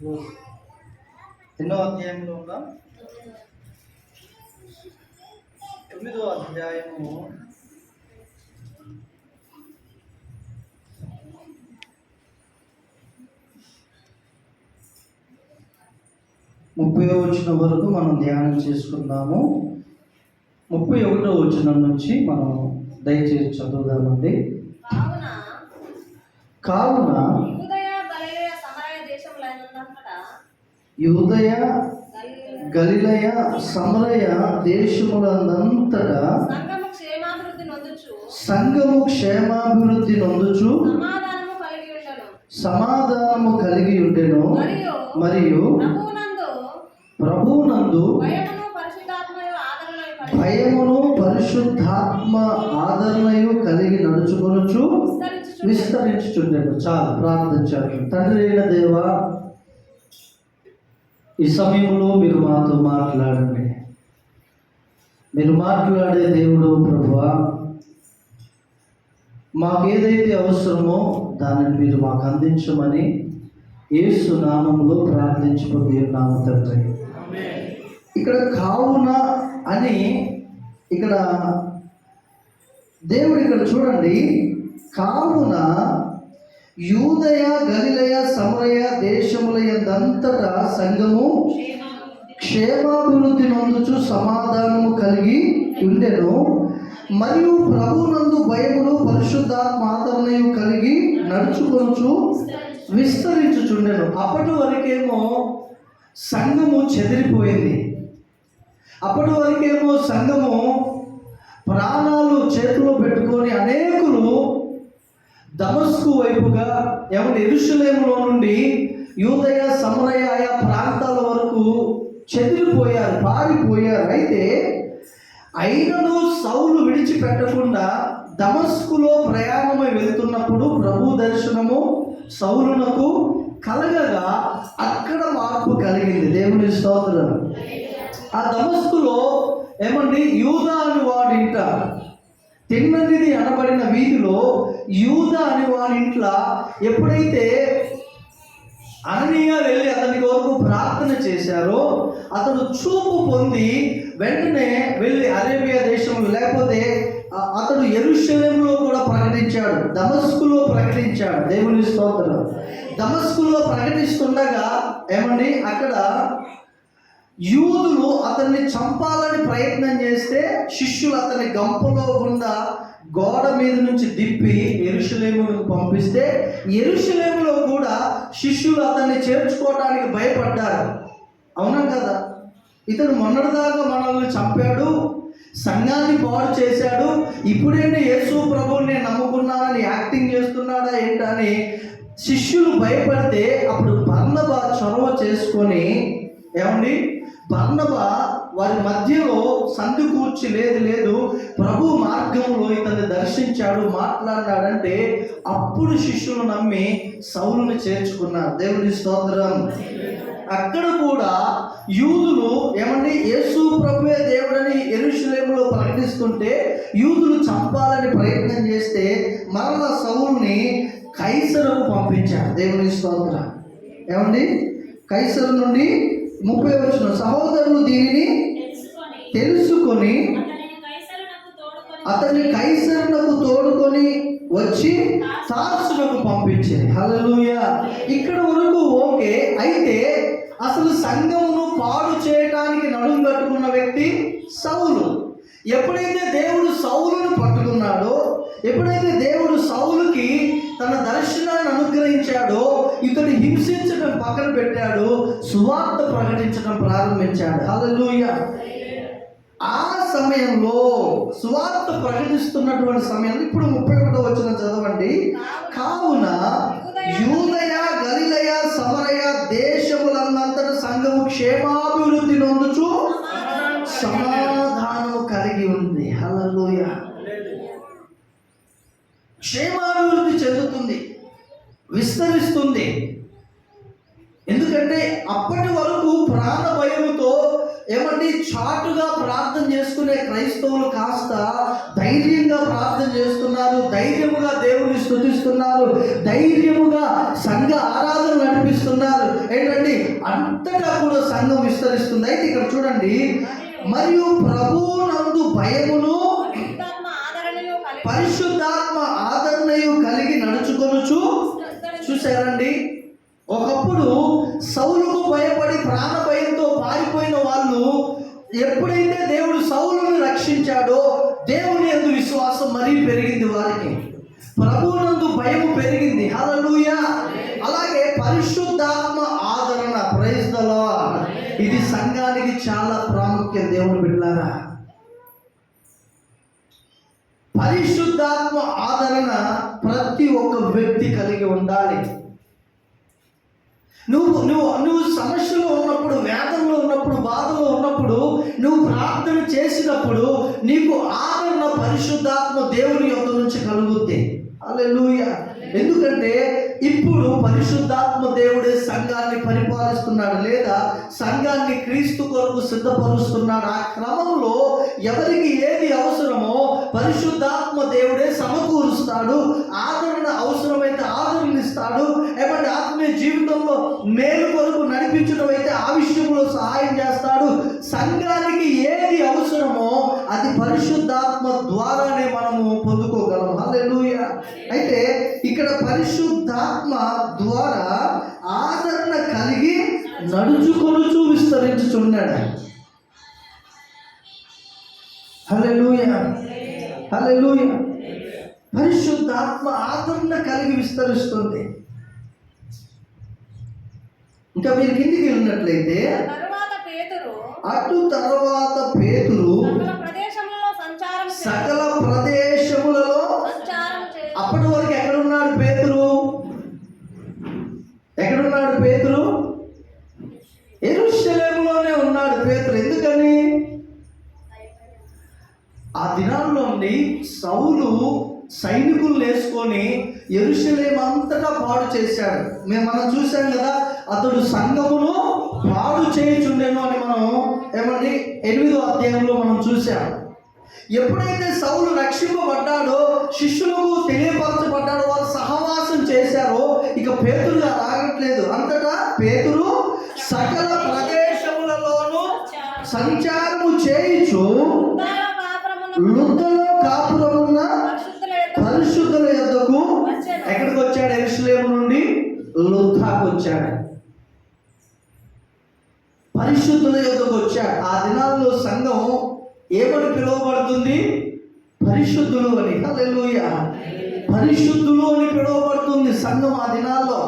ఎన్నో అధ్యాయంలో ఉన్నాం? 9వ అధ్యాయము 30వ వచనం వరకు మనం ధ్యానం చేసుకుందాము. 31వ వచనం నుంచి మనం దయచేసి చదువుదామండి. కావున యూదయ గలిలయ సమరయ దేశములంతటా సంఘము క్షేమాభివృద్ధి నొందుచు సమాధానము కలిగి ఉండెను. మరియు ప్రభువునందు భయమును పరిశుద్ధాత్మ ఆదరణయు కలిగి నడుచుకొనుచు విస్తరించుచుండెను. చాలా ప్రార్థించాలి. తండ్రి అయిన దేవా, ఈ సమయంలో మీరు మాతో మాట్లాడండి. మీరు మాట్లాడే దేవుడు ప్రభువా, మాకేదైతే అవసరమో దానిని మీరు మాకు అందించమని యేసు నామములో ప్రార్థించుకొని ఉన్నాము తండ్రి. ఇక్కడ కావున అని ఇక్కడ దేవుడు ఇక్కడ చూడండి, కావున యూదయ గలిలయ సమరయ దేశముల యందంతటా సంఘము క్షేమాభివృద్ధి నొందుచు సమాధానము కలిగి ఉండెను. మరియు ప్రభునందు భయమును పరిశుద్ధాత్మ ఆదరణయు కలిగి నడుచుకొనుచు విస్తరించుచుండెను. అప్పటి వరకేమో సంఘము చెదిరిపోయింది. అప్పటి వరకేమో సంఘము ప్రాణాలు చేతిలో పెట్టుకొని అనేకులు దమస్కు వైపుగా యెరూషలేములో నుండి యూదయ సమరయ ఆయా ప్రాంతాల వరకు చెదిరిపోయారు, పారిపోయారు. అయితే అయినను సౌలు విడిచిపెట్టకుండా దమస్కులో ప్రయాణమై వెళ్తున్నప్పుడు ప్రభు దర్శనము సౌలునకు కలగగా అక్కడ మార్పు కలిగింది. దేవుని స్తోత్రం. ఆ దమస్కులో ఏమండి, యూదా అని వాడింట తిన్నది అనబడిన వీధిలో యూదా అని వాడి ఇంట్లో ఎప్పుడైతే అననీయ వెళ్ళి అతని కొరకు ప్రార్థన చేశారో అతడు చూపు పొంది వెంటనే వెళ్ళి అరేబియా దేశంలో, లేకపోతే అతడు యెరూషలేములో కూడా ప్రకటించాడు, దమస్కులో ప్రకటించాడు. దేవుని స్తోత్రం. దమస్కులో ప్రకటిస్తుండగా ఏమండి, అక్కడ యూదులు అతన్ని చంపాలని ప్రయత్నం చేస్తే శిష్యులు అతని గంపలో గుండా గోడ మీద నుంచి దిప్పి యెరూషలేముకు పంపిస్తే యెరూషలేములో కూడా శిష్యులు అతన్ని చేర్చుకోవడానికి భయపడ్డారు. అవునా కదా? ఇతడు మొన్నటిదాకా మనల్ని చంపాడు, సంఘాన్ని పాడు చేశాడు, ఇప్పుడేంటి యేసు ప్రభువుని నేను నమ్ముకున్నానని యాక్టింగ్ చేస్తున్నాడా ఏంటని శిష్యులు భయపడితే అప్పుడు బర్నబా చొరవ చేసుకొని, ఏమండి, బర్నబా వారి మధ్యలో సంధి కూర్చి లేదు ప్రభు మార్గంలో ఇతన్ని దర్శించాడు, మాట్లాడినాడంటే అప్పుడు శిష్యులు నమ్మి సౌలుని చేర్చుకున్నారు. దేవుని స్తోత్రం. అక్కడ కూడా యూదులు ఏమండి, యేసు ప్రభువే దేవుడని యెరూషలేములో ప్రకటిస్తుంటే యూదులు చంపాలని ప్రయత్నం చేస్తే మరలా సౌలుని కైసరుకు పంపించారు. దేవుని స్తోత్రం. ఏమండి, కైసరు నుండి 30వ వచనం, సహోదరులు దీనిని తెలుసుకొని అతన్ని కైసరునకు తోడుకొని వచ్చి తార్సునకు పంపించింది. హల్లెలూయా. ఇక్కడ వరకు ఓకే. అయితే అసలు సంఘమును పాడు చేయడానికి నడుము కట్టుకున్న వ్యక్తి సౌలు. ఎప్పుడైతే దేవుడు సౌలును పట్టుకున్నాడో, ఎప్పుడైతే దేవుడు సౌలుకి తన దర్శనాన్ని అనుగ్రహించాడో, ఇతడు హింసించడం పక్కన పెట్టాడు, సువార్త ప్రకటించడం ప్రారంభించాడు. హల్లెలూయా. ఆ సమయంలో సువార్త ప్రకటిస్తున్నటువంటి సమయంలో ఇప్పుడు 31వ వచనం చదవండి. కావున యూదయ గలిలయ సమరయ దేశములంతట సంఘము క్షేమాభివృద్ధి నొందుచు సమాధానం కలిగి ఉంది. హల్లెలూయా. క్షేమాభివృద్ధి చెందుతుంది, విస్తరిస్తుంది. ఎందుకంటే అప్పటి వరకు ప్రాణ భయముతో ఏమంటే చాటుగా ప్రార్థన చేసుకునే క్రైస్తవులు కాస్త ధైర్యంగా ప్రార్థన చేస్తున్నారు, ధైర్యముగా దేవుని స్తుతిస్తున్నారు, ధైర్యముగా సంఘ ఆరాధన నడిపిస్తున్నారు. చూపిస్తున్నారు. ఏంటండి, అంతటా కూడా సంఘం విస్తరిస్తుంది. అయితే ఇక్కడ చూడండి, మరియు ప్రభువునందు భయమును పరిశుద్ధాత్మ ఆదరణయు కలిగి నడుచుకొనుచు. చూసారండి, ఒకప్పుడు సౌలుకు భయపడి ప్రాణ భయంతో పారిపోయిన వాళ్ళు ఎప్పుడైతే దేవుడు సౌలును రక్షించాడో దేవుని యందు విశ్వాసం మరీ పెరిగింది, వారికి ప్రభువునందు భయము పెరిగింది. హల్లెలూయా. అలాగే పరిశుద్ధాత్మ ఆదరణ, ప్రైజ్ ది లార్డ్, ఇది సంఘానికి చాలా ప్రాముఖ్యం. దేవుని బిడ్డలారా, పరిశుద్ధాత్మ ఆదరణ ప్రతి ఒక్క వ్యక్తి కలిగి ఉండాలి. నువ్వు సమస్యలో ఉన్నప్పుడు, వేదనలో ఉన్నప్పుడు, బాధలో ఉన్నప్పుడు, నువ్వు ప్రార్థన చేసినప్పుడు నీకు ఆదరణ పరిశుద్ధాత్మ దేవుని యొద్ద నుంచి కలుగుద్ది. హల్లెలూయా. ఎందుకంటే ఇప్పుడు పరిశుద్ధాత్మ దేవుడే సంఘాన్ని పరిపాలిస్తున్నాడు, లేదా సంఘాన్ని క్రీస్తు కొరకు సిద్ధపరుస్తున్నాడు. ఆ క్రమంలో ఎవరికి ఏది అవసరమో పరిశుద్ధాత్మ దేవుడే సమకూరుస్తాడు. ఆదరణ అవసరమైతే ఆదరణిస్తాడు. ఏమంటే ఆత్మీయ జీవితంలో మేలు కొరకు నడిపించడం అయితే ఆ విషయంలో సహాయం చేస్తాడు. సంఘానికి ఏది అవసరమో అది పరిశుద్ధాత్మ ద్వారానే మనము పొందుకోగలం. హల్లెలూయా. అయితే ఇక్కడ పరిశుద్ధాత్మ ద్వారా ఆదరణ కలిగి నడుచుకొనుచు విస్తరించుచున్నాడు. హల్లెలూయా, హల్లెలూయా. పరిశుద్ధాత్మ ఆదరణ కలిగి విస్తరిస్తుంది. ఇంకా మీరు కిందికి వెళ్ళినట్లయితే అటు తర్వాత పేతురు సకల ప్రదేశములలో, అప్పటి వరకు ఎక్కడున్నాడు పేతురు? ఎక్కడున్నాడు పేతురు? యెరూషలేములోనే ఉన్నాడు పేతురు. ఎందుకని? ఆ దినాల్లోని సౌలు సైనికులు వేసుకొని యెరూషలేము అంతటా పాడు చేశాడు. మనం చూసాం కదా, అతడు సంఘమును పాడు చేయుచుండెను అని మనం ఏమండి 8వ అధ్యాయంలో మనం చూసాం. ఎప్పుడైతే సౌలు రక్షింపబడ్డాడో, శిష్యులకు తెలియపరచబడ్డాడో, వారు సహవాసం చేశారో, ఇక పేతురుగా రాగట్లేదు. అంతటా పేతురు సకల ప్రదేశములలోనూ సంచారము చేయుచు లుద్దలో కాపురమున్న పరిశుద్ధుల యొద్దకు. ఎక్కడికి వచ్చాడు? యెరూషలేము నుండి లుద్దాకు వచ్చాడు. పరిశుద్ధుల యొద్దకు వచ్చాడు. ఆ దినాల్లో సంఘం ఏమని పిలువబడుతుంది? పరిశుద్ధులు అని. హల్లెలూయా. పరిశుద్ధులు అని పిలువబడుతుంది సంఘం ఆ దినాల్లో.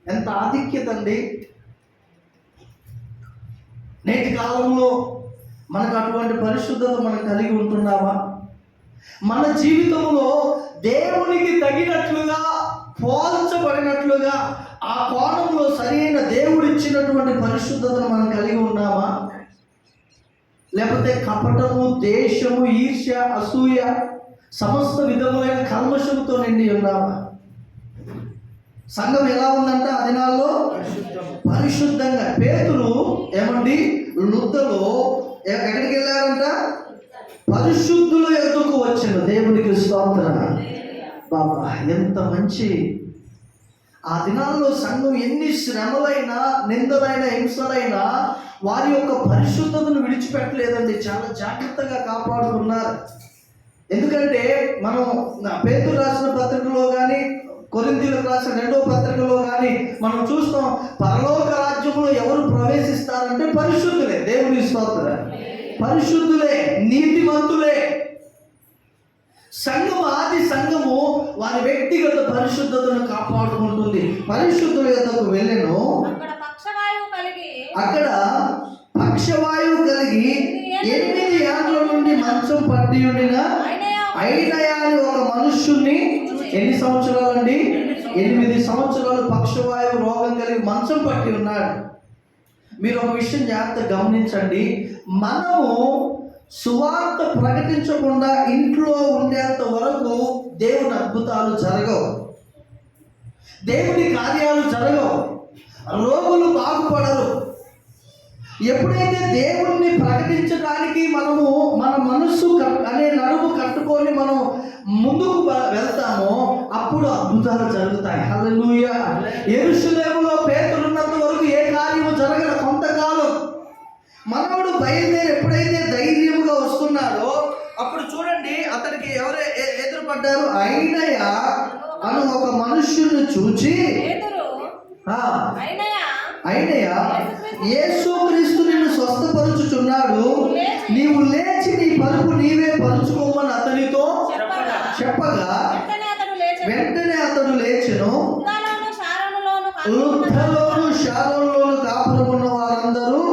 ఎంత ఆధిక్యత అండి! నేటి కాలంలో మనకు అటువంటి పరిశుద్ధత మనం కలిగి ఉంటున్నామా? మన జీవితంలో దేవునికి తగినట్లుగా, పోల్చబడినట్లుగా, ఆ కోణంలో సరైన దేవుడు ఇచ్చినటువంటి పరిశుద్ధతను మనం కలిగి ఉన్నామా? లేకపోతే కపటము, దేశము, ఈర్ష్య, అసూయ, సమస్త విధములైన కల్మషంతో నిండి ఉన్నామా? సంఘం ఎలా ఉందంట ఆ దినాల్లో? పరిశుద్ధంగా. పేతురు ఏమండి లుద్దలో ఎక్కడికి వెళ్ళారంట? పరిశుద్ధుల యొద్దకు వచ్చాను. దేవునికి స్తోత్రం. బాబా, ఎంత మంచి! ఆ దినాల్లో సంఘం ఎన్ని శ్రమలైనా, నిందలైనా, హింసలైనా వారి యొక్క పరిశుద్ధతను విడిచిపెట్టలేదండి. చాలా జాగ్రత్తగా కాపాడుకున్నారు. ఎందుకంటే మనం పేతురు రాసిన పత్రికలో కానీ, కొరింథీయులకు రాసిన 2వ పత్రికలో కానీ మనం చూస్తాం, పరలోక రాజ్యంలో ఎవరు ప్రవేశిస్తారంటే పరిశుద్ధులే. దేవుని స్తోత్రం. పరిశుద్ధులే, నీతిమంతులే. సంఘము, ఆది సంఘము వారి వ్యక్తిగత పరిశుద్ధతను కాపాడుకుంటుంది. పరిశుద్ధుల యొద్దకు వెళ్ళెను. అక్కడ పక్షవాయువు కలిగి 8 ఏళ్ల నుండి మంచం పట్టి ఉండిన ఐనయా అని ఒక మనుష్యుణ్ణి, ఎన్ని సంవత్సరాలండి? 8 సంవత్సరాలు పక్షవాయువు రోగం కలిగి మంచం పట్టి ఉన్నాడు. మీరు ఒక విషయం జాగ్రత్తగా గమనించండి. మనము సువార్త ప్రకటించకుండా ఇంట్లో ఉండేంత వరకు దేవుని అద్భుతాలు జరగవు, దేవుని కార్యాలు జరగవు, రోగులు బాగుపడరు. ఎప్పుడైతే దేవుణ్ణి ప్రకటించడానికి మనము మన మనస్సు అనే నడుము కట్టుకొని మనం ముందుకు వెళ్తామో అప్పుడు అద్భుతాలు జరుగుతాయి. హల్లెలూయా. యెరూషలేములో పేతురు చూచి అయినయా యేసుక్రీస్తు నిన్ను స్వస్థపరుచుచున్నాడు, నీవు లేచి నీ పరుపు నీవే పరుచుకోమని అతనితో చెప్పగా వెంటనే అతడు లేచెను. లుద్దలోను షారోనులోను కాపురమున్న వారందరూ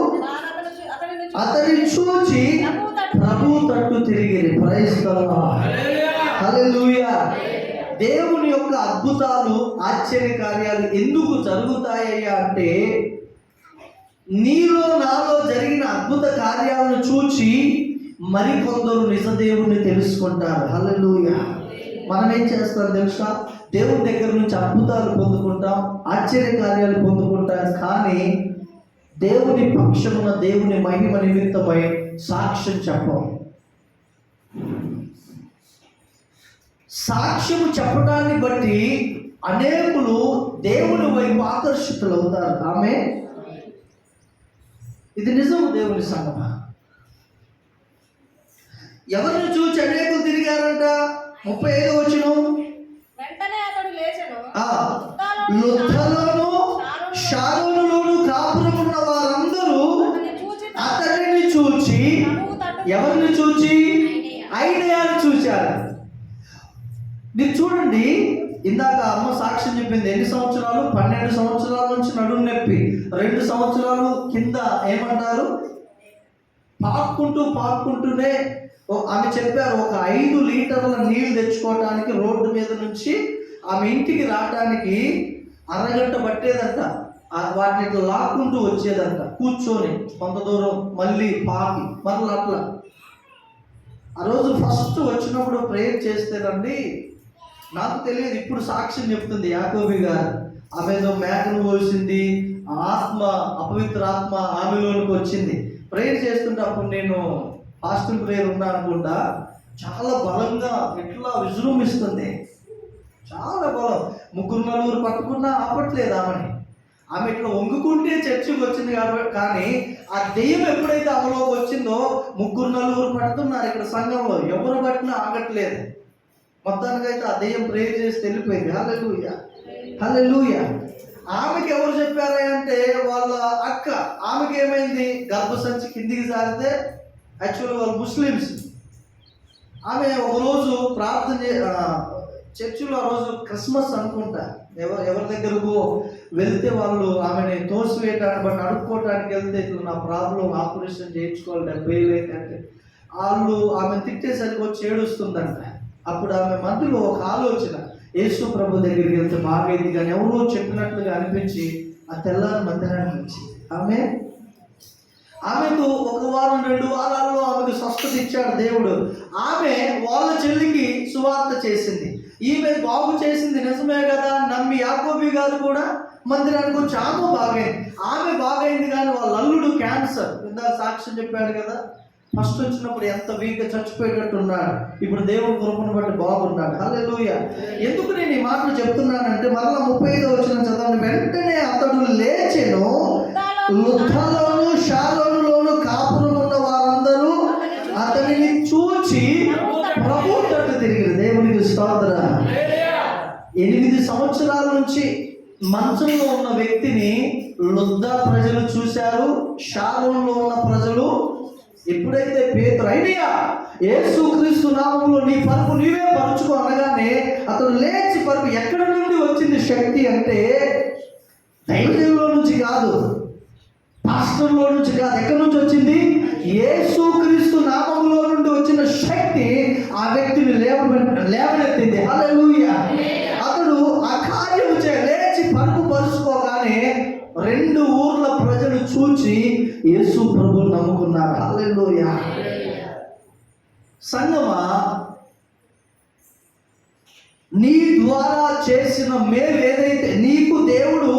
అతనిని చూచి ప్రభు తట్టు తిరిగిరి. Praise the Lord. హల్లెలూయా. దేవుని యొక్క అద్భుతాలు ఆశ్చర్య కార్యాలు ఎందుకు జరుగుతాయ్యా అంటే, నీలో నాలో జరిగిన అద్భుత కార్యాలను చూచి మరికొందరు నిజ దేవుణ్ణి తెలుసుకుంటారు. హల్లెలూయా. మనం ఏం చేస్తాం తెలుసా? దేవుని దగ్గర నుంచి అద్భుతాలు పొందుకుంటాం, ఆశ్చర్య కార్యాలు పొందుకుంటాం, కానీ దేవుని పక్షమున దేవుని మహిమ నిమిత్తమై సాక్ష్యం చెప్పం. సాక్ష్యము చెప్పడాన్ని బట్టి అనేకులు దేవుని వైపు ఆకర్షితులు అవుతారు. ఆమె ఇది నిజం. దేవుని సంగమ ఎవరిని చూచి అనేకులు తిరిగారంట? 35వ వచనం, లుద్దలోను షారోనులోను కాపురమున్న వారందరూ అతనిని చూచి, ఎవరిని చూచి? ఐడియాను చూశారు. మీరు చూడండి, ఇందాక అమ్మ సాక్ష్యం చెప్పింది. ఎన్ని సంవత్సరాలు? 12 సంవత్సరాల నుంచి నడుము నొప్పి, 2 సంవత్సరాలు కింద ఏమంటారు పాక్కుంటూనే ఆమె చెప్పారు, ఒక 5 లీటర్ల నీళ్లు తెచ్చుకోవడానికి రోడ్డు మీద నుంచి ఆమె ఇంటికి రావడానికి అరగంట పట్టేదంట. వాటిని లాక్కుంటూ వచ్చేదంట, కూర్చొని కొంత దూరం, మళ్ళీ పాకి మరలా అట్లా. ఆ రోజు ఫస్ట్ వచ్చినప్పుడు ప్రేయర్ చేస్తేనండి, నాకు తెలియదు, ఇప్పుడు సాక్ష్యం చెప్తుంది యాకోబి గారు. ఆమెతో మేకను పోసింది, ఆత్మ, అపవిత్ర ఆత్మ ఆమెలోనికి వచ్చింది. ప్రేయర్ చేస్తుంటే అప్పుడు నేను హాస్టల్ ప్రేయర్ ఉన్నా అనుకుంటా, చాలా బలంగా ఎట్లా విజృంభిస్తుంది, చాలా బలం. 3-4 పట్టుకున్నా ఆపట్లేదు ఆమె ఇట్లా వంగుకుంటే చర్చికి వచ్చింది కాబట్టి. కానీ ఆ దెయ్యం ఎప్పుడైతే ఆమెలోకి వచ్చిందో 3-4 పడుతున్నారు ఇక్కడ సంఘంలో, ఎవరు పట్టినా ఆగట్లేదు. మొత్తానికైతే ఆ దెయ్యం ప్రేయర్ చేసి వెళ్ళిపోయింది. హల్లెలూయా, హల్లెలూయా. ఆమెకి ఎవరు చెప్పారా అంటే వాళ్ళ అక్క. ఆమెకి ఏమైంది? గర్భసంచి కిందికి సారితే, యాక్చువల్గా వాళ్ళు ముస్లిమ్స్. ఆమె ఒకరోజు ప్రార్థన చర్చిలో, ఆ రోజు క్రిస్మస్ అనుకుంటా, ఎవరి దగ్గరకు వెళ్తే వాళ్ళు ఆమెని తోసివేయటానికి బట్టి అడుక్కోవటానికి వెళ్తే, ఇట్లా నా ప్రాబ్లం ఆపరేషన్ చేయించుకోవాలి 70,000 అంటే వాళ్ళు ఆమె తిట్టేసరికి వచ్చి ఏడుస్తుందంట. అప్పుడు ఆమె మనసులో ఒక ఆలోచన, యేసు ప్రభు దగ్గరికి వెళ్తే బాగైంది, కానీ ఎవరో చెప్పినట్లుగా అనిపించి ఆ తెల్లారి మధ్యాహ్నానికి వచ్చింది. ఆమెకు 1 వారం 2 వారాల్లో ఆమెకు స్వస్థత ఇచ్చాడు దేవుడు. ఆమె వాళ్ళ చెల్లికి సువార్త చేసింది. ఈమె బాగు చేసింది నిజమే కదా నమ్మి యాకోబి గారు కూడా మందిరానికి వచ్చి ఆమె బాగైంది. ఆమె బాగైంది, కానీ వాళ్ళ అల్లుడు క్యాన్సర్. ఇందాక సాక్ష్యం చెప్పాడు కదా, ఫస్ట్ వచ్చినప్పుడు ఎంత వీక్గా చచ్చిపోయేటట్టు ఉన్నాడు, ఇప్పుడు దేవుని కృపను బట్టి బాగున్నాడు. హల్లెలూయా. ఎందుకు నేను ఈ మాటలు చెప్తున్నానంటే, మరలా 35వ వచనం చదవండి. వెంటనే అతడు లేచెను, లుద్దలోను షారోనులోను కాపురమున్న వారందరూ అతనిని చూచి ప్రభు తట్టు తిరిగి. దేవునికి స్తోత్రం. 8 సంవత్సరాల నుంచి మంచంలో ఉన్న వ్యక్తిని లుద్దా ప్రజలు చూశారు, షారోనులో ఉన్న ప్రజలు. ఎప్పుడైతే పేతురు అయినయా యేసుక్రీస్తు నామములో నీ పరుపు నీవే పరుచుకో అనగానే అతడు లేచి పరుపు. ఎక్కడ నుండి వచ్చింది శక్తి అంటే దైవజనులో నుంచి కాదు, పాస్టర్లో నుంచి కాదు. ఎక్కడి నుంచి వచ్చింది? యేసుక్రీస్తు నామములో నుండి వచ్చిన శక్తి ఆ వ్యక్తిని లేవనెత్తింది. హల్లెలూయా. అతడు ఆ కార్యము లేచి పరుపు పరుచుకోగానే 2 ఊర్ల ప్రజలు చూచి యేసు ప్రభువుని నమ్ముకున్నారు. హల్లెలూయా. సంగమా, నీ ద్వారా చేసిన మేలు ఏదైతే, నీకు దేవుడు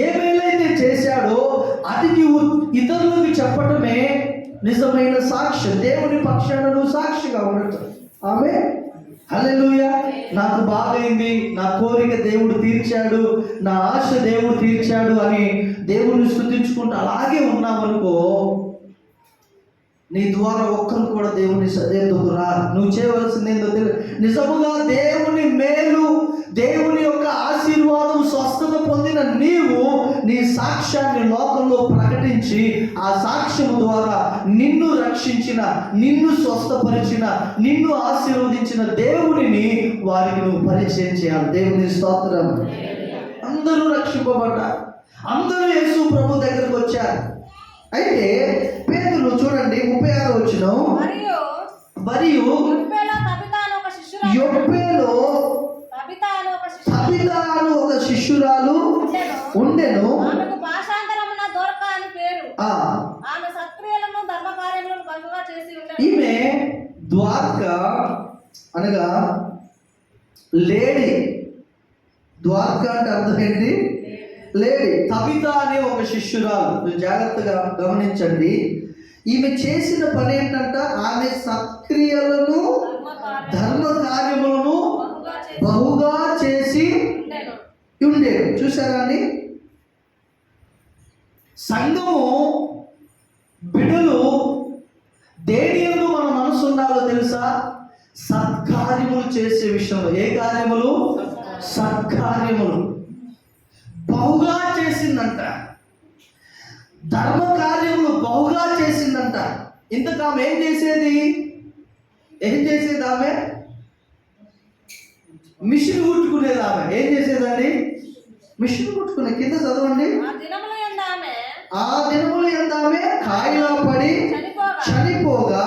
ఏ మేలైతే చేశాడో అది నీవు ఇతరులకు చెప్పటమే నిజమైన సాక్ష్యం. దేవుని పక్షాన నువ్వు సాక్షిగా ఉండటం. ఆమె హల్లెలూయా. నాకు బాగైంది, నా కోరిక దేవుడు తీర్చాడు, నా ఆశ దేవుడు తీర్చాడు అని దేవుని స్తుతించుకుంటూ అలాగే ఉన్నామనుకో, నీ ద్వారా ఒక్కరు కూడా దేవుని ఎద్దుకు రా. నువ్వు చేయవలసింది ఏంటో నిజముగా దేవుని మేలు, దేవుని యొక్క ఆశీర్వాదం, స్వస్థత పొందిన నీవు నీ సాక్ష్యాన్ని లోకంలో ప్రకటించి ఆ సాక్ష్యము ద్వారా నిన్ను రక్షించిన, నిన్ను స్వస్థపరిచిన, నిన్ను ఆశీర్వదించిన దేవునిని వారికి నువ్వు పరిచయం చేయాలి. దేవుని స్తోత్రం. అందరూ రక్షింపబడ్డారు, అందరూ యేసు ప్రభు దగ్గరకు వచ్చారు. అయితే పేతురు చూడండి 36వ వచనం, మరియు యొప్పేలో తబితా అను ఒక శిష్యురాలు ఉండెను. ఈమె ద్వారక అనగా లేడీ. ద్వారక అంటే అర్థం ఏంటి? లేడీ. తబిత అనే ఒక శిష్యురాలు. మీరు జాగ్రత్తగా గమనించండి. ఈమె చేసిన పని ఏంటంట, ఆమె సత్క్రియలను, ధర్మ కార్యములను బహుగా చేసి ఉండేది. చూసారా అండి? సంఘము బిడ్డలు దేని యందు మన మనసు ఉండాలో తెలుసా? సత్కార్యములు చేసే విషయంలో. ఏ కార్యములు? సత్కార్యములు బహుగా చేసిందంట. ధర్మ కార్యములు బహుగా చేసిందంట. ఇంతకు ఆమె ఏం చేసేది? ఆమె మిషన్ కుట్టుకునేది. ఆమె ఏం చేసేదండి? మిషన్ కుట్టుకునే. కింద చదవండి. ఆ దినములు ఎంత ఆమె కాయిలా పడి చనిపోగా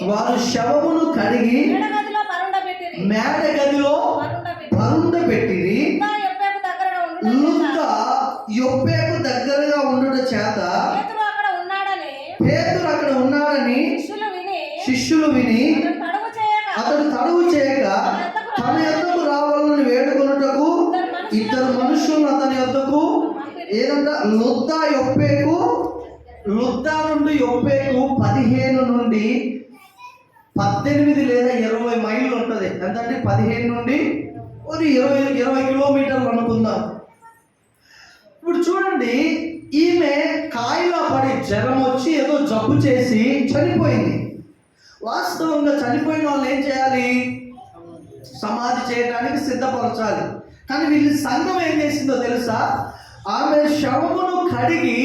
వారు శవమును కడిగి మేడ గదిలో పరుండ పెట్టిరి. యొప్పేకు దగ్గరగా ఉండుట చేత పేతురు అక్కడ ఉన్నాడని శిష్యులు విని అతడు తడువు చేయక తన యొద్దకు రావాలని వేడుకొనుటకు ఇద్దరు మనుషులు అతని యొద్దకు ఏదంటే లుద్దా నుండి యొప్పేకు 15 నుండి 18 లేదా 20 మైళ్ళు ఉంటుంది. ఎంతంటే 15 నుండి 20 కిలోమీటర్లు అనుకుందాం. ఇప్పుడు చూడండి, ఈమె కాయిలా పడి జ్వరం వచ్చి ఏదో జబ్బు చేసి చనిపోయింది. వాస్తవంగా చనిపోయిన వాళ్ళు ఏం చేయాలి? సమాధి చేయడానికి సిద్ధపరచాలి. కానీ వీళ్ళు సంఘం ఏం చేసిందో తెలుసా? ఆమె శవమును కడిగి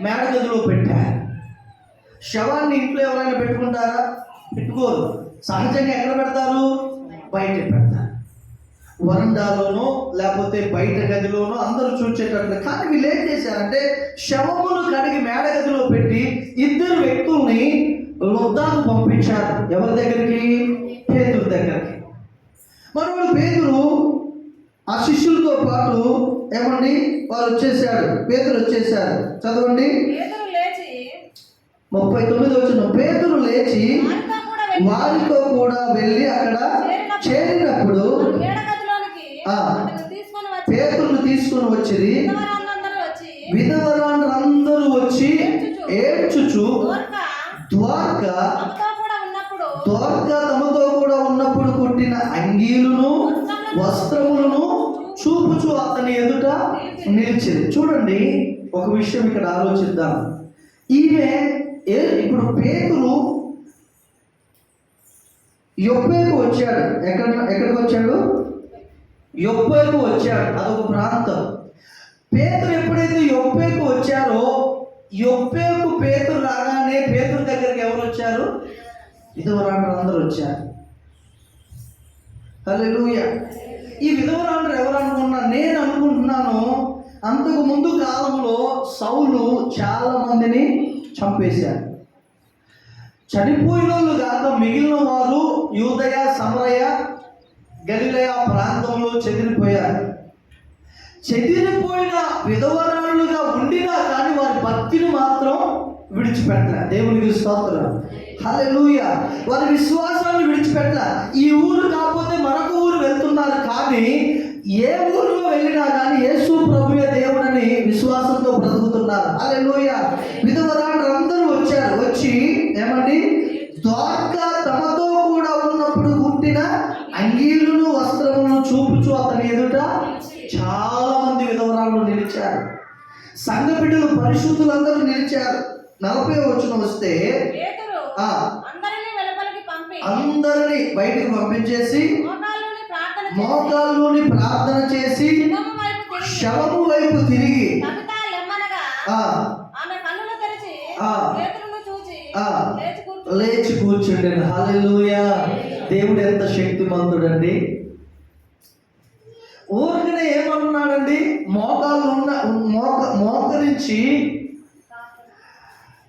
మేడగదిలో పెట్టారు. శవాన్ని ఇంట్లో ఎవరైనా పెట్టుకుంటారా? పెట్టుకోరు. సహజంగా ఎక్కడ పెడతారు? బయట పెడతారు. వరండాలోనో లేకపోతే బయట గదిలోనో అందరూ చూసేటట్లు. కానీ వీళ్ళు ఏం చేశారంటే శవమును కడిగి మేడగదిలో పెట్టి ఇద్దరు వ్యక్తుల్ని లుద్దాకు పంపించారు. ఎవరి దగ్గరికి? పేతురు దగ్గరికి. మరొకడు పేతురు ఆ శిష్యులతో పాటు ఏమండి వాళ్ళు వచ్చేసాడు. పేతురు వచ్చేసాడు. చదవండి 39వ వచనం. పేతురు లేచి వారితో కూడా వెళ్ళి అక్కడ చేరినప్పుడు పేతురును తీసుకొని వచ్చింది. విధవరాండ్రందరూ వచ్చి ఏడ్చుచు ద్వారక తమతో కూడా ఉన్నప్పుడు కుట్టిన అంగీలును వస్త్రములను చూపుచు అతని ఎదుట నిలిచింది. చూడండి, ఒక విషయం ఇక్కడ ఆలోచిద్దాం. ఈమె ఇప్పుడు పేతురు యొప్పేకు వచ్చాడు. ఎక్కడికి వచ్చాడు? యొప్పేకు వచ్చాడు. అదొక ప్రాంతం. పేతురు ఎప్పుడైతే యొప్పేకు వచ్చారో, యొప్పేకు పేతురు రాగానే పేతురు దగ్గరికి ఎవరు వచ్చారు? విధవరాండ్రందరూ వచ్చారు. హల్లెలూయా. ఈ విధవరాండ్రు ఎవరు అనుకున్నా? నేను అనుకుంటున్నాను అంతకు ముందు కాలంలో సౌలు చాలా మందిని చంపేశారు. చనిపోయిన వాళ్ళు కాక మిగిలిన వారు యూదయ, సమరయ, గలిలయ ప్రాంతంలో చెదిరిపోయారు. చెదిరిపోయిన విధవరాలుగా ఉండినా కానీ వారి భక్తిని మాత్రం విడిచిపెట్టలే. దేవునికి స్తోత్రం. హల్లెలూయా. వారి విశ్వాసాన్ని విడిచిపెట్టలే. ఈ ఊరు కాకపోతే మరొక ఊరు వెళ్తున్నారు, కానీ ఏ ఊరిలో వెళ్ళినా కానీ యేసు ప్రభువే దేవుడని విశ్వాసంతో బ్రతుకుతున్నారు. హల్లెలూయా. విధవరాండ్రందరూ వచ్చారు. వచ్చి ఏమండి ద్వారక తమతో కూడా ఉన్నప్పుడు కుట్టిన అంగీలును వస్త్రములను చూపుచు అతని ఎదుట చాలా మంది విధవరాలు నిలిచారు. సంఘ బిడ్డలు పరిశుద్ధులందరూ నిలిచారు. 40వ వచనం వస్తే పేతురు ఆ, అందరినీ వెలుపలికి పంపి అందరినీ బయటికి పంపించేసి మోకాళ్ళలోని ప్రార్థన చేసి మోకాల్లోని ప్రార్థన చేసి శవము వైపు తిరిగి శవము వైపు తిరిగి తబిత లెమ్మనగా ఆ, ఆమె కన్నులు తెరిచి ఆ, పేతురును చూచి ఆ, లేచి కూర్చుంది. లేచి కూర్చుండి. హల్లెలూయా. దేవుడు ఎంత శక్తిమంతుడండి. ఊరికనే ఏమన్నాడండి, మోకరించి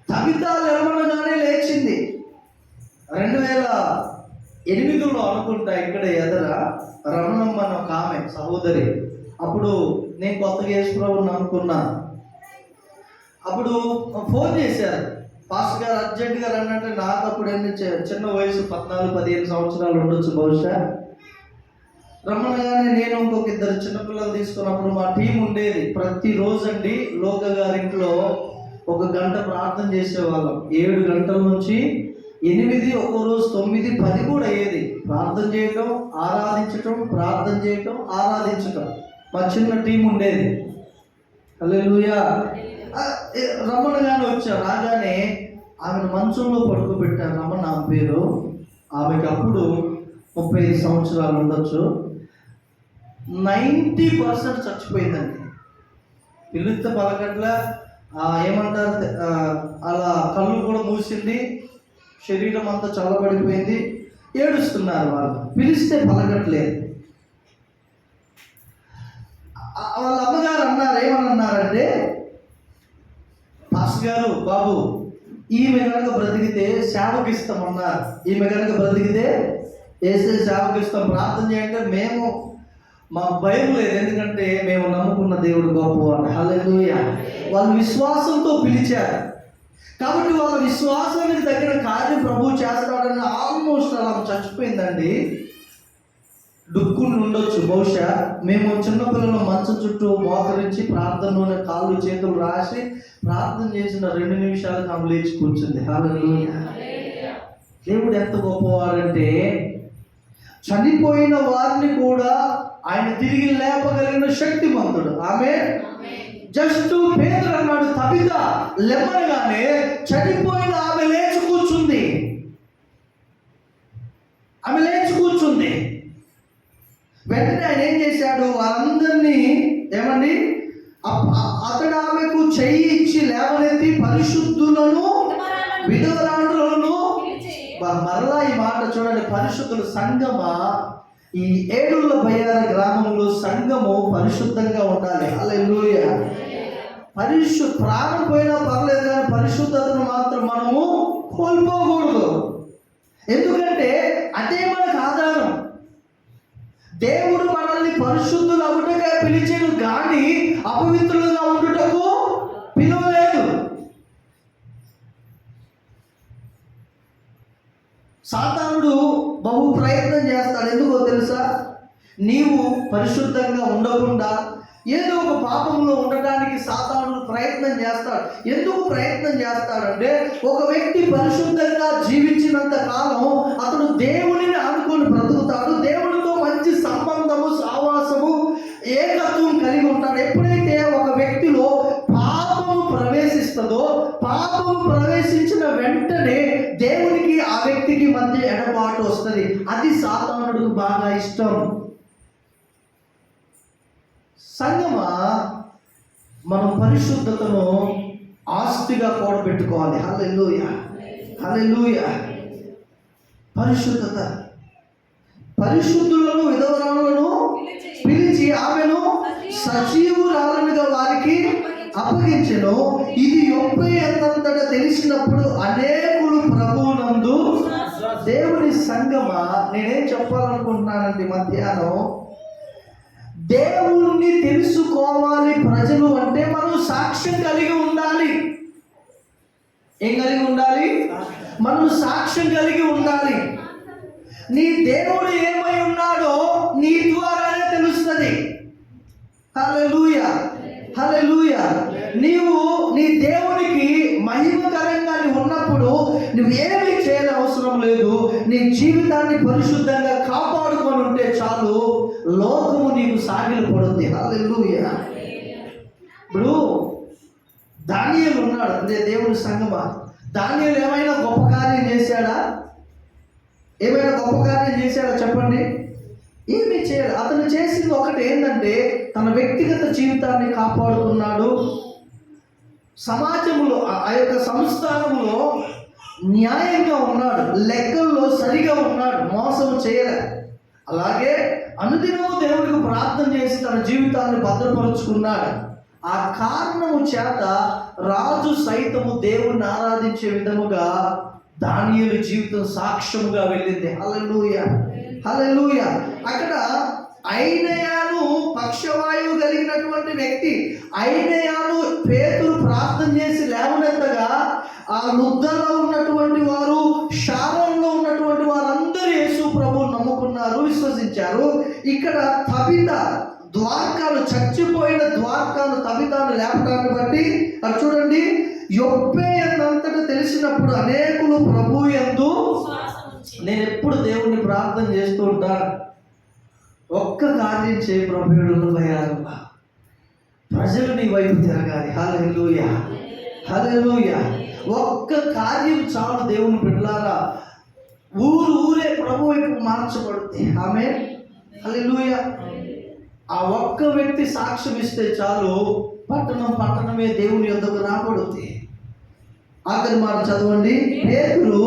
తబిత లెమ్మనగానే లేచింది. 2008లో అనుకుంటా ఇక్కడ ఎదర రమణమ్మ అని ఒక ఆమె సహోదరి. అప్పుడు నేను కొత్తగా యేసుప్రభుని అనుకున్నాను. అప్పుడు ఫోన్ చేశారు, పాస్టర్ గారు అర్జెంటుగా రండి అంటే నాకు అప్పుడు చిన్న వయసు 14-15 సంవత్సరాలు ఉండొచ్చు బహుశా. రమ్మనగానే నేను ఇంకొక 2 చిన్నపిల్లలు తీసుకున్నప్పుడు మా టీం ఉండేది. ప్రతిరోజు అండి లోక గారింట్లో 1 గంట ప్రార్థన చేసేవాళ్ళం. 7 గంటల నుంచి 8, ఒక్కో రోజు 9, 10 కూడా అయ్యేది. ప్రార్థన చేయటం, ఆరాధించటం, ప్రార్థన చేయటం, ఆరాధించటం. మా చిన్న టీం ఉండేది. హల్లెలూయా. రమణగానే వచ్చారు. రాగానే ఆమెను మంచంలో పడుకోబెట్టారు. రమణ ఆమె పేరు. ఆమెకి అప్పుడు 35 సంవత్సరాలు ఉండొచ్చు. 90% చచ్చిపోయిందండి. పిలుస్తే పలకట్ల ఏమంటారు, అలా కళ్ళు కూడా మూసింది, శరీరం అంతా చల్లబడిపోయింది. ఏడుస్తున్నారు వాళ్ళు. పిలిస్తే పలకట్లేదు. వాళ్ళ అమ్మగారు అన్నారు, ఏమని అన్నారంటే, పాస్టర్ గారు బాబు ఈమె కనుక బ్రతికితే సేవకిస్తామన్నారు. ఈమె కనుక బ్రతికితే వేసే సేవకిస్తాం, ప్రార్థన చేయంటే మేము మాకు భయం లేదు, ఎందుకంటే మేము నమ్ముకున్న దేవుడు గొప్పవాడు. హల్లెలూయా. వాళ్ళు విశ్వాసంతో పిలిచారు కాబట్టి వాళ్ళ విశ్వాసానికి తగిన కార్యం ప్రభు చేస్తాడని ఆల్మోస్ట్ అలా చచ్చిపోయిందండి. దుఃఖులు ఉండొచ్చు బహుశా. మేము చిన్నపిల్లలు మంచం చుట్టూ మోకరించి ప్రార్థనలోనే కాళ్ళు చేతులు రాసి ప్రార్థన చేసిన 2 నిమిషాలకు ఆమె లేచి కూర్చుంది. హల్లెలూయా. దేవుడు ఎంత గొప్పవాడంటే చనిపోయిన వారిని కూడా ఆయన తిరిగి లేపగలిగిన శక్తిమంతుడు. ఆమె జస్ట్ పేతురు అన్నాడు తబిత లెమ్మనగానే చనిపోయిన ఆమె లేచి కూర్చుంది. ఆమె లేచి కూర్చుంది. వెంటనే ఆయన ఏం చేశాడు, వారందరినీ ఏమండి అతడు ఆమెకు చెయ్యి ఇచ్చి లేవనెత్తి పరిశుద్ధులను విధవరాండ్రులను, మరలా ఈ మాట చూడండి, పరిశుద్ధులు సంఘమా. ఈ ఏడుళ్ళ బయ్యార గ్రామంలో సంఘము పరిశుద్ధంగా ఉండాలి. హల్లెలూయా. ప్రాణం పోయినా పర్లేదు కానీ పరిశుద్ధతను మాత్రం మనము కోల్పోకూడదు. ఎందుకంటే అదే మనకు ఆధారం. దేవుడు మనల్ని పరిశుద్ధులు అవ్వటగా పిలిచేను కానీ అపవిత్రులుగా ఉండుటకు పిలవలేదు. సాతానుడు బహు ప్రయత్నం చేస్తాడు. ఎందుకో తెలుసా? నీవు పరిశుద్ధంగా ఉండకుండా ఏదో ఒక పాపంలో ఉండటానికి సాతానుడు ప్రయత్నం చేస్తాడు. ఎందుకు ప్రయత్నం చేస్తాడంటే, ఒక వ్యక్తి పరిశుద్ధంగా జీవించినంత కాలం అతడు దేవునిని ఆనుకొని బ్రతుకుతాడు. దేవునితో మంచి సంబంధము, సావాసము, ఏకత్వం కలిగి ఉంటాడు. ఎప్పుడైతే ఒక వ్యక్తిలో పాపము ప్రవేశిస్తుందో, పాపము ప్రవేశించిన వెంటనే దేవునికి ఆ వ్యక్తికి మధ్య ఎడబాటు వస్తుంది. అది సాతానుడికి బాగా ఇష్టం. సంగమా, మనం పరిశుద్ధతను ఆస్తిగా కూడబెట్టుకోవాలి. హల్లెలూయా. హల్లెలూయా. పరిశుద్ధత. పరిశుద్ధులను విధవరాలను పిలిచి ఆమెను సజీవురాలనుగా వారికి అప్పగించెను. ఇది యొప్పే అన్నంతటా తెలిసినప్పుడు అనేకులు ప్రభువునందు దేవుని సంగమా. నేనేం చెప్పాలనుకుంటున్నానండి మధ్యాహ్నం, దేవుణ్ణి తెలుసుకోవాలి ప్రజలు అంటే మనం సాక్ష్యం కలిగి ఉండాలి. ఏం కలిగి ఉండాలి? మనం సాక్ష్యం కలిగి ఉండాలి. నీ దేవుడు ఏమై ఉన్నాడో నీ ద్వారానే తెలుస్తుంది. హల్లెలూయా. హల్లెలూయా. నీవు నీ దేవునికి మహిమకరంగా ఉన్నప్పుడు నువ్వేమీ చేయని అవసరం లేదు. నీ జీవితాన్ని పరిశుద్ధంగా కాపాడుకొని ఉంటే చాలు, లోకము నీకు సాగిలు పడుతుంది. హల్లెలూయా. ఇప్పుడు దానియేలు ఉన్నాడు, అదే దేవుని సంగమా. దానియేలు ఏమైనా గొప్ప కార్యం చేశాడా? ఏమైనా గొప్ప కార్యం చేశాడా చెప్పండి? ఏమీ చేయడు. అతను చేసింది ఒకటి ఏంటంటే తన వ్యక్తిగత జీవితాన్ని కాపాడుతున్నాడు. సమాజంలో ఆ యొక్క సంస్థానంలో న్యాయంగా ఉన్నాడు, లెక్కల్లో సరిగా ఉన్నాడు, మోసం చేయలే. అలాగే అనుదినము దేవుడికి ప్రార్థన చేసి తన జీవితాన్ని భద్రపరుచుకున్నాడు. ఆ కారణము చేత రాజు సైతము దేవుణ్ణి ఆరాధించే విధముగా దానియేలు జీవితం సాక్ష్యముగా వెళ్ళింది. హల్లెలూయా, హల్లెలూయా. అక్కడ ఐనయాను పక్షవాయువు కలిగినటువంటి వ్యక్తి, ఐనయాను పేతురు ప్రార్థన చేసి లేవనెత్తగా ఆ లుద్దలో ఉన్నటువంటి వారు, షారోన్లో ఉన్నటువంటి వారందరూ యేసు ప్రభువును నమ్ముకున్నారు, విశ్వసించారు. ఇక్కడ తబిత ద్వారకాలు, చచ్చిపోయిన ద్వారకాలు తబితాను లేపటాన్ని బట్టి అది చూడండి, యొప్పే అంతటా తెలిసినప్పుడు అనేకులు ప్రభు యందు. నేను ఎప్పుడు దేవుణ్ణి ప్రార్థన చేస్తూ ఉంటాను, ఒక్క కార్యం చేయి ప్రభువుడు భయాలుగా, ప్రజలు నీ వైపు తిరగాలి. హల్లెలూయా, హల్లెలూయా. ఒక్క కార్యం చాలు దేవుని బిడ్డలారా, ఊరే ప్రభు వైపు మార్చబడుతుంది. ఆమేన్, హల్లెలూయా. ఆ ఒక్క వ్యక్తి సాక్ష్యం ఇస్తే చాలు, పట్టణమే దేవుని యొద్దకు రాబడుతుంది. ఆఖరి మాట చదవండి. పేతురు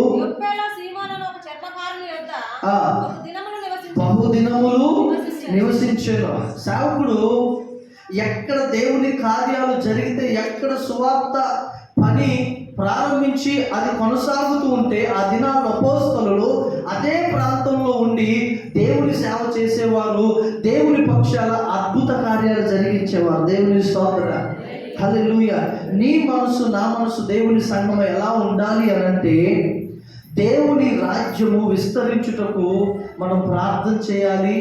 బహుదినములు నివసించాను. సేవకుడు ఎక్కడ దేవుని కార్యాలు జరిగితే, ఎక్కడ సువార్త పని ప్రారంభించి అది కొనసాగుతూ ఉంటే, ఆ దినాల్లో అపోస్తలులు అదే ప్రాంతంలో ఉండి దేవుని సేవ చేసేవారు, దేవుని పక్షాల అద్భుత కార్యాలు జరిగించేవారు. దేవుని స్తోత్రం, హల్లెలూయా. నీ మనసు నా మనసు దేవుని సంఘం ఎలా ఉండాలి అని అంటే, దేవుని రాజ్యము విస్తరించుటకు మనం ప్రార్థన చేయాలి,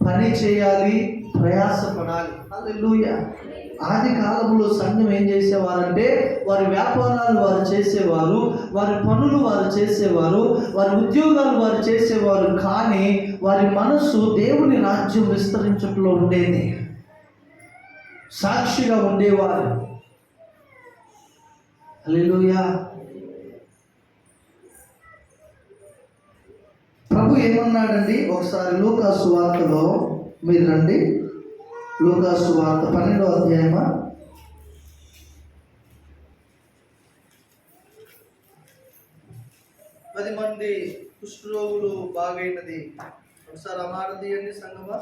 పని చేయాలి, ప్రయాసపడాలి. హల్లెలూయా. ఆది కాలంలో సంఘం ఏం చేసేవారంటే, వారి వ్యాపారాలు వారు చేసేవారు, వారి పనులు వారు చేసేవారు, వారి ఉద్యోగాలు వారు చేసేవారు, కానీ వారి మనస్సు దేవుని రాజ్యం విస్తరించట్లో ఉండేది, సాక్షిగా ఉండేవారు. హల్లెలూయా. ప్రభు ఏమన్నాడండి? ఒకసారి లూకా సువార్తలో మీరు రండి. లూకా సువార్త 12వ అధ్యాయమా, పది మంది కుష్ఠరోగులు బాగైనది. ఒకసారి ఆ మాట తీయండి సంగమా.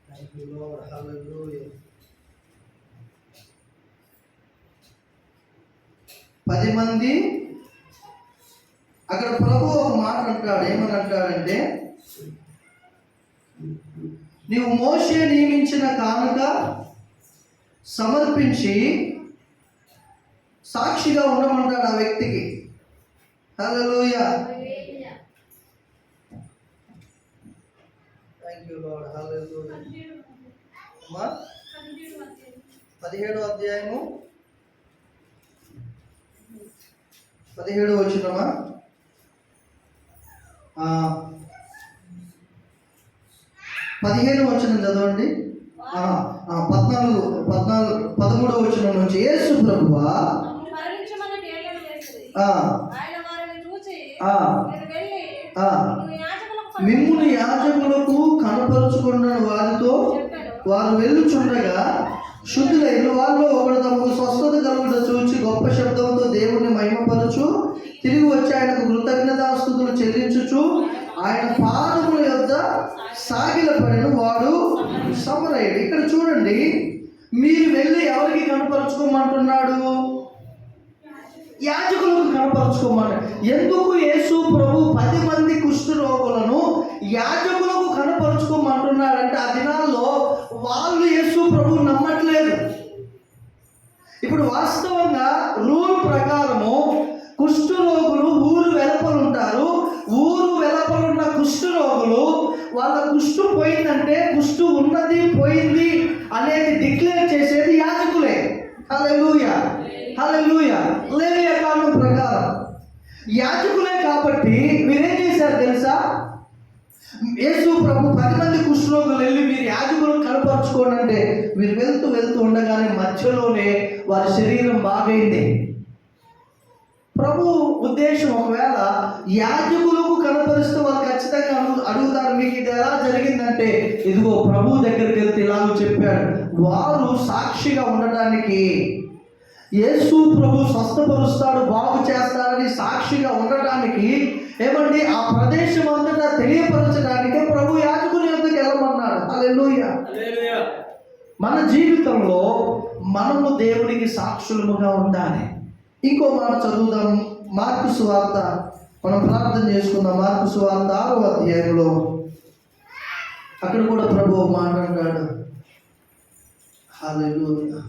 Thank you, Lord. Hallelujah. 10 మంది. అక్కడ ప్రభు ఒక మాట అంటాడు. ఏమని అంటాడంటే, నీవు మోషే నియమించిన కానుక సమర్పించి సాక్షిగా ఉండమంటాడు ఆ వ్యక్తికి. Hallelujah. Thank you Lord. Hallelujah. 17వ అధ్యాయము 17వ వచనమా, 15వ వచనం చదవండి. 13వ వచనం నుంచి, యేసు ప్రభువా మిమ్మును యాజకులకు కనపరుచుకున్న వారితో వారు వెళ్ళుచుండగా శుద్ధులైన వారిలో ఒకడు తమకు స్వస్థత కలుగుట చూచి గొప్ప శబ్దంతో దేవుణ్ణి మహిమపరచు తిరిగి వచ్చి ఆయనకు కృతజ్ఞతాస్తుతులు చెల్లించుచు ఆయన పాదముల యొద్ద సాగిలపడిన వాడు సమరయుడు. ఇక్కడ చూడండి, మీరు వెళ్ళి ఎవరికి కనపరుచుకోమంటున్నాడు? యాజకులకు కనపరుచుకోమన్నాడు. ఎందుకు యేసు ప్రభు 10 మంది కుష్ఠరోగులను యాజకులకు కనపరుచుకోమంటున్నాడంటే, ఆ దినాల్లో వాళ్ళు యేసు ప్రభు నమ్మట్లేదు. ఇప్పుడు వాస్తవంగా రూల్ ప్రకారము కుష్ఠరోగులు ఊరు వెలుపలుంటారు. ఊరు వెలుపలున్న కుష్ఠరోగులు వాళ్ళ కుష్ఠు పోయిందంటే, కుష్ఠు ఉన్నది పోయింది అనేది డిక్లేర్ చేసేది యాజకులే. హల్లెలూయా, హల్లెలూయా. లేవియ కాలం ప్రకారం ప్రకారం. యాజకులే కాబట్టి వీరేం చేశారు తెలుసా? యేసు ప్రభు 10 మంది కుష్ఠరోగులు వెళ్ళి మీరు యాజకులను కనపరుచుకోండి అంటే వీరు వెళ్తూ వెళ్తూ ఉండగానే మధ్యలోనే వారి శరీరం బాగైంది. ప్రభు ఉద్దేశం, ఒకవేళ యాజకులకు కనపరిస్తే వాళ్ళు ఖచ్చితంగా అడుగుతారు, మీకు ఇది ఎలా జరిగిందంటే, ఇదిగో ప్రభు దగ్గరికి వెళ్తే ఇలాగ చెప్పాడు. వారు సాక్షిగా ఉండటానికి, యేసు ప్రభు స్వస్థపరుస్తాడు, బాగు చేస్తాడని సాక్షిగా ఉండటానికి, ఏమండి ఆ ప్రదేశం అంతటా తెలియపరచడానికి ప్రభు యాజకుని యొద్దకు వెళ్ళమన్నాడు. హల్లెలూయా. మన జీవితంలో మనము దేవునికి సాక్షులముగా ఉండాలి. ఇంకో మాట చదువుదాం, మార్కు సువార్త. మనం ప్రార్థన చేసుకుందాం. మార్కు సువార్త 6వ అధ్యాయంలో అక్కడ కూడా ప్రభు ఒక మాట అంటాడు. హల్లెలూయా.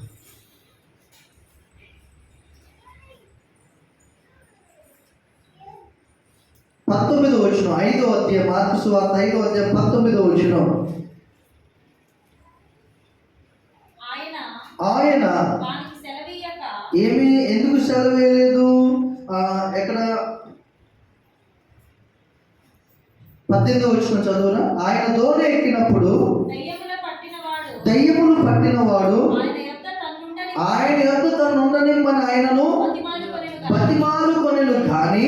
పంతొమ్మిదో వచనం, 5వ అధ్యాయం, మార్కు సువార్త 5వ అధ్యాయం 19వ వచనం. ఆయన ఎందుకు సెలవు వేయలేదు? ఎక్కడ 18వ వచనం చదువునా. ఆయన దోణి ఎక్కినప్పుడు దయ్యములు పట్టినవాడు ఆయన యొద్ద తన్నుండనిమ్మని ఆయనను బతిమాలు కొనెను, కానీ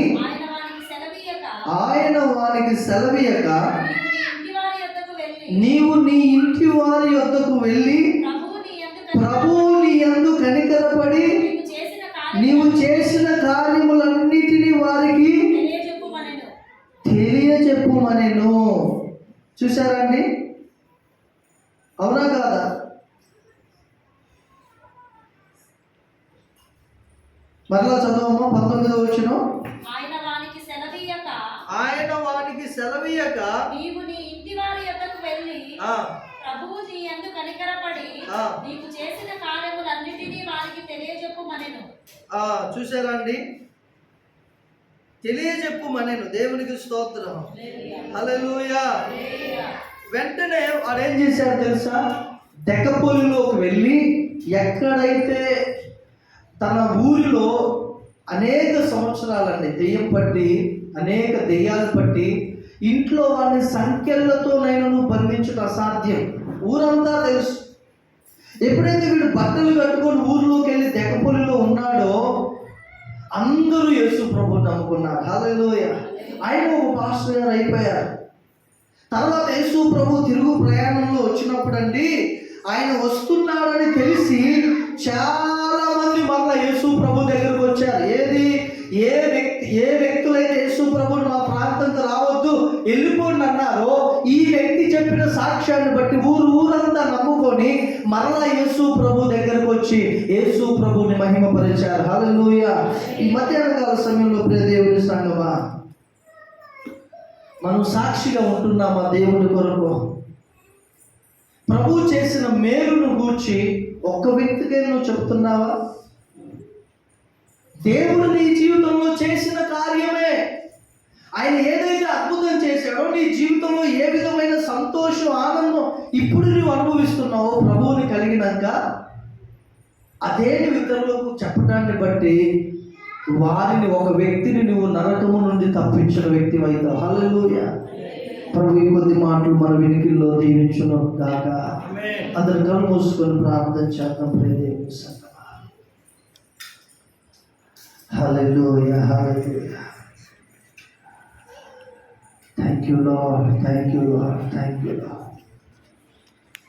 ఆయన వానికి సెలవీయక, నీవు నీ ఇంటి వారి యొద్దకు వెళ్ళి ప్రభువు నీ యందు కనికరపడి నీవు చేసిన కార్యములన్నిటినీ వారికి తెలియచెప్పుమనెను. చూసారండి, అవునా కాదా? మరలా చదవమా 19వ వచనం. ఆయన వానికి సెలవీయక నీవు నీ ఇంటి వారి యొద్దకు వెళ్ళి ప్రభువు నీ యందు కనికరపడి నీకు చేసిన కార్యములన్నిటినీ వారికి తెలియజెప్పుమనెను. చూసారండి, తెలియజెప్పుమనెను. దేవునికి స్తోత్రం. హల్లెలూయా. వెంటనే వాడు ఏం చేశాడు తెలుసా? దెక్కపొలిలోకి వెళ్ళి, ఎక్కడైతే తన ఊరిలో అనేక సంవత్సరాలండి దెయ్యం పట్టి, అనేక దెయ్యాలు పట్టి, ఇంట్లో వాడిని సంఖ్యలతోనైనా బంధించడం అసాధ్యం, ఊరంతా తెలుసు. ఎప్పుడైతే వీడు బట్టలు కట్టుకొని ఊరిలోకి వెళ్ళి దెక్కపొలిలో ఉన్నాడో అందరూ యేసు ప్రభువుని నమ్ముకున్నారు. హల్లెలూయా. ఆయన ఒక పాస్టర్ గారు అయిపోయారు. తర్వాత యేసు ప్రభు తిరుగు ప్రయాణంలో వచ్చినప్పుడు అండి, ఆయన వస్తున్నాడని తెలిసి చాలా మంది మళ్ళా యేసు ప్రభు దగ్గరకు వచ్చారు. ఏ వ్యక్తులైతే యేసు ప్రభుని మా ప్రాంతంతో రావద్దు వెళ్ళిపోండి అన్నారో, ఈ వ్యక్తి చెప్పిన సాక్ష్యాన్ని బట్టి ఊరంతా నమ్ముకొని మరలా యేసు ప్రభు దగ్గరకు వచ్చి యేసు ప్రభుని మహిమపరిచారు. హల్లెలూయా. ఈ మధ్యాహ్న కాల సమయంలో ప్రియ దేవుని సంగమా, మనం సాక్షిగా ఉంటున్నామా దేవుని కొరకు? ప్రభు చేసిన మేలును గూర్చి ఒక్క వ్యక్తికే నువ్వు చెప్తున్నావా? దేవుడు నీ జీవితంలో చేసిన కార్యమే, ఆయన ఏదైతే అద్భుతం చేశాడో, నీ జీవితంలో ఏ విధమైన సంతోషం, ఆనందం ఇప్పుడు నువ్వు అనుభవిస్తున్నావో ప్రభువుని కలిగినాక, అదే నువ్వు ఇతరులకు చెప్పడాన్ని బట్టి వారిని, ఒక వ్యక్తిని నువ్వు నరకము నుండి తప్పించిన వ్యక్తి అవుతావు. హల్లెలూయా. ప్రభు ఈ కొద్ది మాటలు మన వినికిల్లో దీవించును గాక. అందరు కళ్ళు మూసుకొని ప్రార్థన చేద్దాం. ప్రియదేవుని సంగమా, hallelujah, hallelujah. Thank you Lord, thank you Lord, thank you lord.